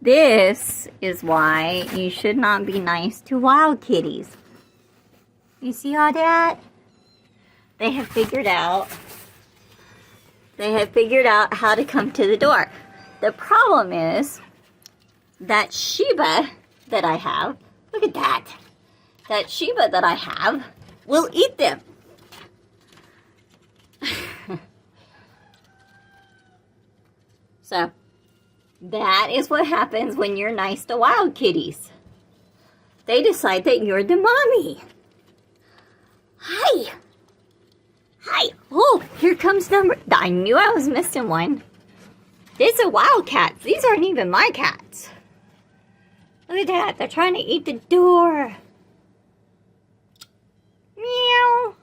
This is why you should not be nice to wild kitties. You see all that? They have figured out how to come to the door. The problem is that Sheba that I have, look at that. That Sheba that I have will eat them. So, that is what happens when you're nice to wild kitties. They decide that you're the mommy. Hi. Hi. Oh, here comes number... I knew I was missing one. These are wild cats. These aren't even my cats. Look at that. They're trying to eat the door. Meow.